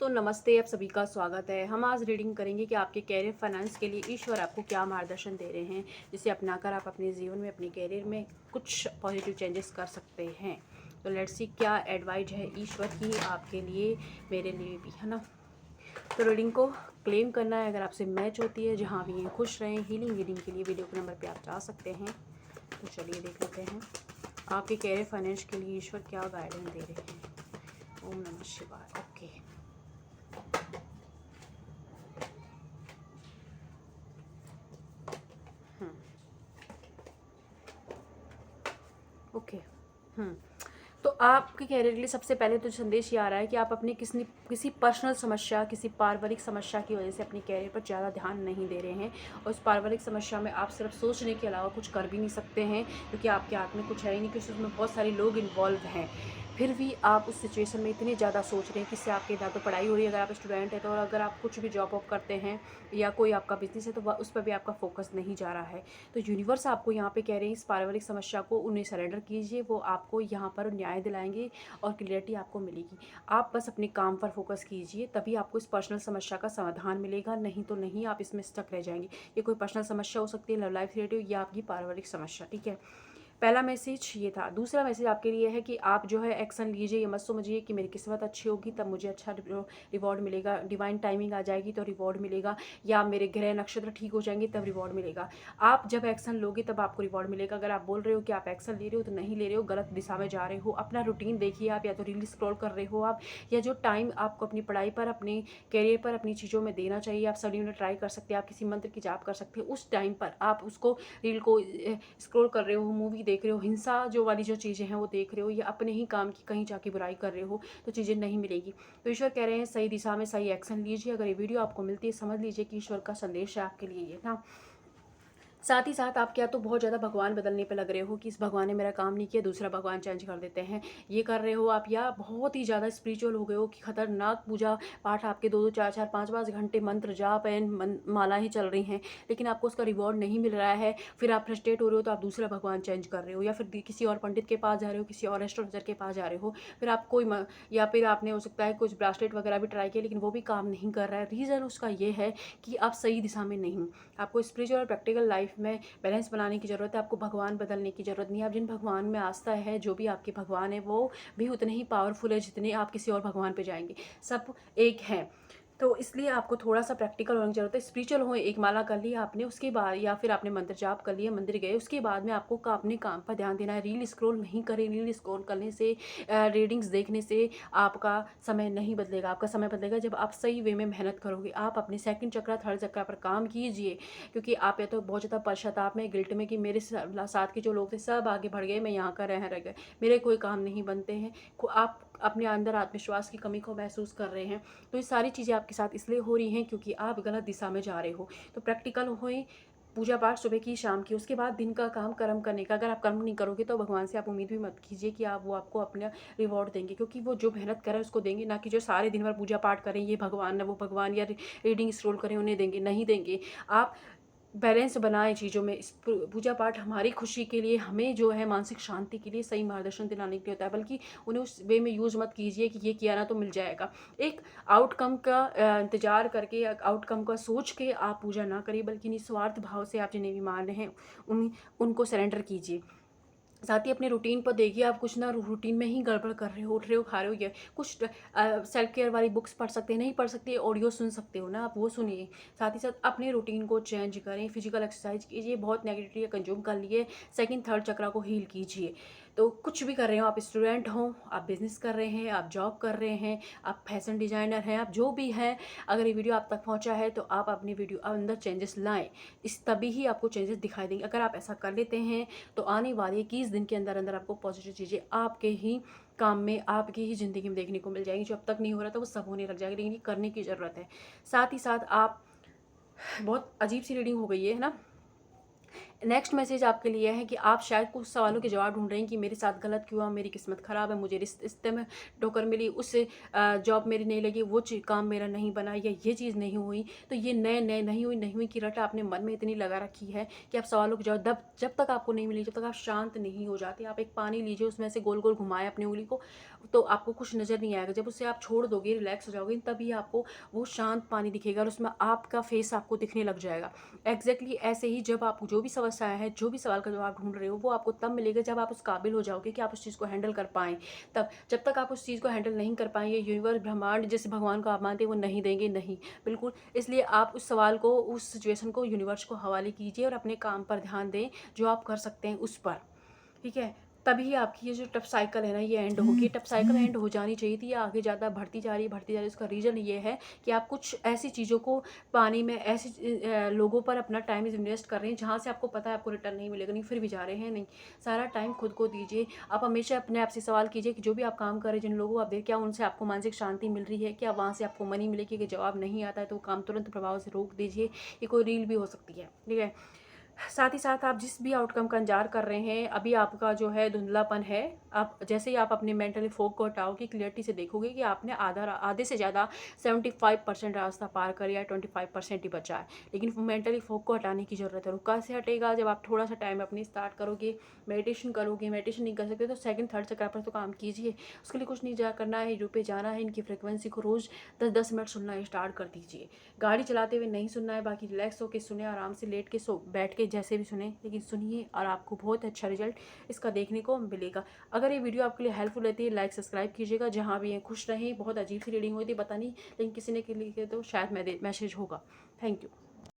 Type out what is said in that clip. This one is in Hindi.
दोस्तों नमस्ते, आप सभी का स्वागत है। हम आज रीडिंग करेंगे कि आपके कैरियर फाइनेंस के लिए ईश्वर आपको क्या मार्गदर्शन दे रहे हैं, जिसे अपनाकर आप अपने जीवन में अपने कैरियर में कुछ पॉजिटिव चेंजेस कर सकते हैं। तो लेट्स सी क्या एडवाइस है ईश्वर की आपके लिए, मेरे लिए भी, है ना। तो रीडिंग को क्लेम करना है, अगर आपसे मैच होती है जहाँ भी हैं खुश रहें। हीलिंग रीडिंग के लिए वीडियो के नंबर पर आप जा सकते हैं। तो चलिए देख लेते हैं आपके कैरियर फाइनेंस के लिए ईश्वर क्या गाइडेंस दे रहे हैं। ओम नमः शिवाय। Okay, okay. तो आपके कैरियर के लिए सबसे पहले तो संदेश ये आ रहा है कि आप अपने किसी पर्सनल समस्या, किसी पारिवारिक समस्या की वजह से अपने कैरियर पर ज़्यादा ध्यान नहीं दे रहे हैं। और उस पारिवारिक समस्या में आप सिर्फ सोचने के अलावा कुछ कर भी नहीं सकते हैं, क्योंकि आपके हाथ में कुछ है ही नहीं, क्योंकि उसमें बहुत सारे लोग इन्वॉल्व हैं। फिर भी आप उस सिचुएशन में इतने ज़्यादा सोच रहे हैं कि इससे आपकी ना तो पढ़ाई हो रही है, अगर आप स्टूडेंट हैं तो, और अगर आप कुछ भी जॉब वॉब करते हैं या कोई आपका बिजनेस है तो उस पर भी आपका फोकस नहीं जा रहा है। तो यूनिवर्स आपको यहाँ पे कह रहे हैं इस पारिवारिक समस्या को उन्हें सरेंडर कीजिए, वो आपको यहाँ पर न्याय दिलाएंगे और क्लियरिटी आपको मिलेगी। आप बस अपने काम पर फोकस कीजिए, तभी आपको इस पर्सनल समस्या का समाधान मिलेगा, नहीं तो नहीं आप इसमें स्टक रह जाएंगे। ये कोई पर्सनल समस्या हो सकती है, लव लाइफ रिलेटिव, या आपकी पारिवारिक समस्या, ठीक है। पहला मैसेज ये था। दूसरा मैसेज आपके लिए है कि आप जो है एक्शन लीजिए। ये मत समझिए कि मेरी किस्मत अच्छी होगी तब मुझे अच्छा रिवॉर्ड मिलेगा, डिवाइन टाइमिंग आ जाएगी तो रिवॉर्ड मिलेगा, या मेरे ग्रह नक्षत्र ठीक हो जाएंगे तब रिवॉर्ड मिलेगा। आप जब एक्शन लोगे तब आपको रिवॉर्ड मिलेगा। अगर आप बोल रहे हो कि आप एक्शन ले रहे हो तो नहीं ले रहे हो, गलत दिशा में जा रहे हो। अपना रूटीन देखिए, आप या तो रील स्क्रॉल कर रहे हो आप, या जो टाइम आपको अपनी पढ़ाई पर, अपने कैरियर पर, अपनी चीज़ों में देना चाहिए, आप सभी में ट्राई कर सकते हैं। आप किसी मंत्र की जाप कर सकते हैं, उस टाइम पर आप उसको रील को स्क्रॉल कर रहे हो, मूवी देख रहे हो, हिंसा जो वाली जो चीज़ें हैं वो देख रहे हो, या अपने ही काम की कहीं जाके बुराई कर रहे हो, तो चीज़ें नहीं मिलेगी। तो ईश्वर कह रहे हैं सही दिशा में सही एक्शन लीजिए। अगर ये वीडियो आपको मिलती है, समझ लीजिए कि ईश्वर का संदेश है आपके लिए ये ना। साथ ही साथ आप क्या तो बहुत ज़्यादा भगवान बदलने पे लग रहे हो कि इस भगवान ने मेरा काम नहीं किया, दूसरा भगवान चेंज कर देते हैं, ये कर रहे हो आप, या बहुत ही ज़्यादा स्पिरिचुअल हो गए हो कि खतरनाक पूजा पाठ आपके 2-2 4-4 5-5 घंटे मंत्र जाप एंड माला ही चल रही हैं, लेकिन आपको उसका रिवॉर्ड नहीं मिल रहा है। फिर आप फ्रस्ट्रेट हो रहे हो तो आप दूसरा भगवान चेंज कर रहे हो, या फिर किसी और पंडित के पास जा रहे हो, किसी और एस्ट्रोलॉजर के पास जा रहे हो। फिर आप या फिर आपने हो सकता है कुछ ब्रासलेट वगैरह भी ट्राई किया, लेकिन वो भी काम नहीं कर रहा है। रीज़न उसका ये है कि आप सही दिशा में नहीं। आपको स्पिरिचुअल और प्रैक्टिकल लाइफ में बैलेंस बनाने की ज़रूरत है। आपको भगवान बदलने की ज़रूरत नहीं है। आप जिन भगवान में आस्था है, जो भी आपके भगवान है, वो भी उतने ही पावरफुल है जितने आप किसी और भगवान पे जाएंगे। सब एक हैं। तो इसलिए आपको थोड़ा सा प्रैक्टिकल होने की जरूरत है। स्पिरिचुअल हो, एक माला कर ली आपने, उसके बाद या फिर आपने मंत्र जाप कर लिया, मंदिर गए, उसके बाद में आपको अपने काम पर ध्यान देना है। रील स्क्रॉल नहीं करें। रील स्क्रॉल करने से, रीडिंग्स देखने से आपका समय नहीं बदलेगा। आपका समय बदलेगा जब आप सही वे में मेहनत करोगे। आप अपने सेकंड चक्र, थर्ड चक्र पर काम कीजिए, क्योंकि आप या तो बहुत ज़्यादा पश्चाताप में, गिल्ट में कि मेरे साथ के जो लोग थे सब आगे बढ़ गए, मैं यहाँ का रह गए, मेरे कोई काम नहीं बनते हैं। आप अपने अंदर आत्मविश्वास की कमी को महसूस कर रहे हैं। तो ये सारी चीज़ें आपके साथ इसलिए हो रही हैं क्योंकि आप गलत दिशा में जा रहे हो। तो प्रैक्टिकल होए, पूजा पाठ सुबह की शाम की, उसके बाद दिन का काम कर्म करने का। अगर आप कर्म नहीं करोगे तो भगवान से आप उम्मीद भी मत कीजिए कि वो आपको अपना रिवॉर्ड देंगे, क्योंकि वो जो मेहनत करें उसको देंगे, ना कि जो सारे दिन भर पूजा पाठ करें, ये भगवान ना वो भगवान, या रीडिंग स्क्रॉल करें उन्हें देंगे, नहीं देंगे। आप बैलेंस बनाएं चीज़ों में। इस पूजा पाठ हमारी खुशी के लिए, हमें जो है मानसिक शांति के लिए सही मार्गदर्शन दिलाने के लिए होता है, बल्कि उन्हें उस वे में यूज़ मत कीजिए कि ये किया ना तो मिल जाएगा। एक आउटकम का इंतजार करके, आउटकम का सोच के आप पूजा ना करिए, बल्कि निस्वार्थ भाव से आप जिन्हें भी मान रहे हैं उनको सरेंडर कीजिए। साथ ही अपने रूटीन पर देखिए, आप कुछ ना रूटीन में ही गड़बड़ कर रहे हो, उठ रहे हो, खा रहे हो, ये कुछ सेल्फ केयर वाली बुक्स पढ़ सकते हैं, नहीं पढ़ सकते ऑडियो सुन सकते हो ना, आप वो सुनिए। साथ ही साथ अपने रूटीन को चेंज करें, फिजिकल एक्सरसाइज कीजिए, बहुत नेगेटिविटी कंज्यूम कर लिए, सेकंड थर्ड चक्रा को हील कीजिए। तो कुछ भी कर रहे हो, आप स्टूडेंट हो, आप बिजनेस कर रहे हैं, आप जॉब कर रहे हैं, आप फैशन डिज़ाइनर हैं, आप जो भी हैं, अगर ये वीडियो आप तक पहुंचा है तो आप अपनी वीडियो अंदर चेंजेस लाएं। तभी ही आपको चेंजेस दिखाई देंगे। अगर आप ऐसा कर लेते हैं तो आने वाले 21 दिन के अंदर अंदर आपको पॉजिटिव चीज़ें आपके ही काम में, आपकी ही ज़िंदगी में देखने को मिल जाएगी। जो अब तक नहीं हो रहा था वो सब होने लग जाएगा, लेकिन ये करने की ज़रूरत है। साथ ही साथ आप, बहुत अजीब सी रीडिंग हो गई है ना। नेक्स्ट मैसेज आपके लिए है कि आप शायद कुछ सवालों के जवाब ढूंढ रहे हैं कि मेरे साथ गलत क्यों हुआ, मेरी किस्मत ख़राब है, मुझे रिश्ते में ठोकर मिली, उससे जॉब मेरी नहीं लगी, वो काम मेरा नहीं बना, या ये चीज़ नहीं हुई। तो ये नए नए नहीं हुई की रट आपने मन में इतनी लगा रखी है कि आप सवालों के जवाब जब तक आपको नहीं मिली, जब तक आप शांत नहीं हो जाते। आप एक पानी लीजिए, उसमें से गोल गोल घुमाएं अपनी उंगली को, तो आपको कुछ नज़र नहीं आएगा। जब उसे आप छोड़ दोगे, रिलैक्स हो जाओगे, तभी आपको वो शांत पानी दिखेगा और उसमें आपका फेस आपको दिखने लग जाएगा। एग्जैक्टली ऐसे ही जब आप जो भी समस्या है, जो भी सवाल का जवाब ढूंढ रहे हो, वो आपको तब मिलेगा जब आप उस काबिल हो जाओगे कि आप उस चीज़ को हैंडल कर पाएँ। तब जब तक आप उस चीज़ को हैंडल नहीं कर पाएंगे, यूनिवर्स ब्रह्मांड जिस भगवान को आप मानते हैं वो नहीं देंगे, नहीं, बिल्कुल। इसलिए आप उस सवाल को, उस सिचुएशन को यूनिवर्स को हवाले कीजिए और अपने काम पर ध्यान दें, जो आप कर सकते हैं उस पर, ठीक है। तभी आपकी ये जो टफ साइकिल है ना, ये एंड होगी। टफ साइकिल एंड हो जानी चाहिए थी, ये आगे ज़्यादा बढ़ती जा रही है। उसका रीज़न ये है कि आप कुछ ऐसी चीज़ों को पाने में, ऐसी लोगों पर अपना टाइम इन्वेस्ट कर रहे हैं जहाँ से आपको पता है आपको रिटर्न नहीं मिलेगा, नहीं, फिर भी जा रहे हैं। नहीं, सारा टाइम खुद को दीजिए। आप हमेशा अपने आप से सवाल कीजिए कि जो भी आप काम कर रहे हैं, जिन लोगों को आप देख, क्या उनसे आपको मानसिक शांति मिल रही है, क्या वहाँ से आपको मनी मिलेगी। कि जवाब नहीं आता है तो वो काम तुरंत प्रभाव से रोक दीजिए। ये कोई रील भी हो सकती है, ठीक है। साथ ही साथ आप जिस भी आउटकम का इंतजार कर रहे हैं, अभी आपका जो है धुंधलापन है, आप जैसे ही आप अपने मेंटली फोक को हटाओगे, क्लियरिटी से देखोगे कि आपने आधे से ज़्यादा 75% रास्ता पार कर लिया है, 25% ही बचा है। लेकिन मेंटली फोक को हटाने की ज़रूरत है। रुका से हटेगा जब आप थोड़ा सा टाइम अपनी स्टार्ट करोगे, मेडिटेशन करोगे। मेडिटेशन नहीं कर सकते तो सेकंड थर्ड चक्र पर तो काम कीजिए। उसके लिए कुछ नहीं करना है, यूट्यूब पे जाना है, इनकी फ्रिक्वेंसी को रोज़ 10-10 मिनट सुनना स्टार्ट कर दीजिए। गाड़ी चलाते हुए नहीं सुनना है, बाकी रिलैक्स होकर सुने, आराम से लेट के बैठ के जैसे भी सुने, लेकिन सुनिए और आपको बहुत अच्छा रिजल्ट इसका देखने को मिलेगा। अगर ये वीडियो आपके लिए हेल्पफुल रहती है, लाइक सब्सक्राइब कीजिएगा। जहाँ भी हैं खुश रहें। बहुत अजीब सी रीडिंग हुई थी, पता नहीं, लेकिन किसी ने के लिए तो शायद मैसेज होगा। Thank you.